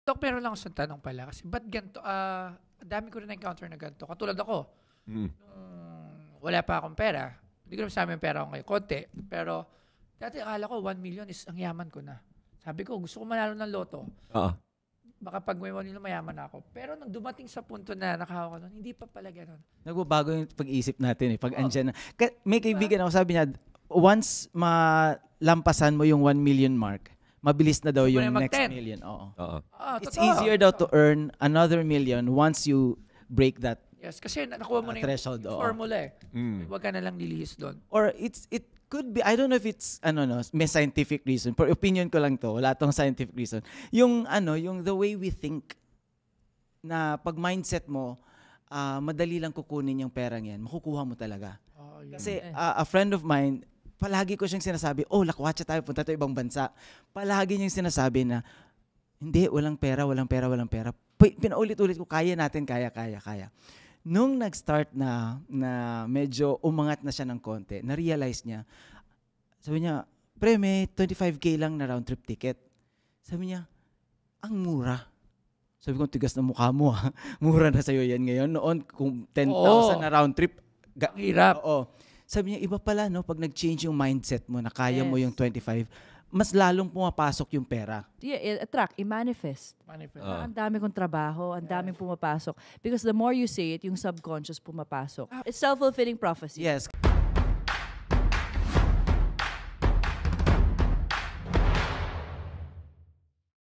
Tok, meron lang sa tanong pala. Kasi ba't ganito? Dami ko rin na-encounter na ganito. Katulad ako, nung wala pa akong pera. Hindi ko naman sa amin pera ako ngayon. Konti. Pero, dati akala ko 1 million is ang yaman ko na. Sabi ko, gusto ko manalo ng loto. Baka pag may 1 million, mayaman na ako. Pero nang dumating sa punto na nakahawak ko nun, hindi pa pala ganun. Nagbabago yung pag-isip natin eh. Pag andyan na. May kaibigan ako, sabi niya, once malampasan mo yung 1 million mark, mabilis na daw Gusto mo yung na next mag-10. million. Oo. It's Totoo. easier daw to earn another million once you break that Yes, kasi nakuha mo na threshold. yung Oo. formula eh. Huwag ka na lang lilihis doon. Or it could be, I don't know if it's may scientific reason. For opinion ko lang to, wala tong scientific reason. Yung the way we think na pag mindset mo, madali lang kukunin yung perang yan, makukuha mo talaga. Kasi a friend of mine, palagi ko siyang sinasabi, lakwatsa tayo, punta tayo ibang bansa. Palagi niyang sinasabi na, hindi, walang pera. Pinaulit-ulit ko, kaya natin, kaya. Nung nag-start na medyo umangat na siya ng konti, na-realize niya, sabi niya, pre, may 25K lang na round trip ticket. Sabi niya, ang mura. Sabi ko, tigas na mukha mo ha. Mura na sa'yo yan ngayon. Noon, kung 10,000 na round trip, hirap. Oo. Sabi niya, iba pala, no? Pag nag-change yung mindset mo, na kaya mo yung 25, mas lalong pumapasok yung pera. Yeah, attract, i-manifest. Ang dami kong trabaho, ang daming pumapasok. Because the more you say it, yung subconscious pumapasok. It's self-fulfilling prophecy. Yes.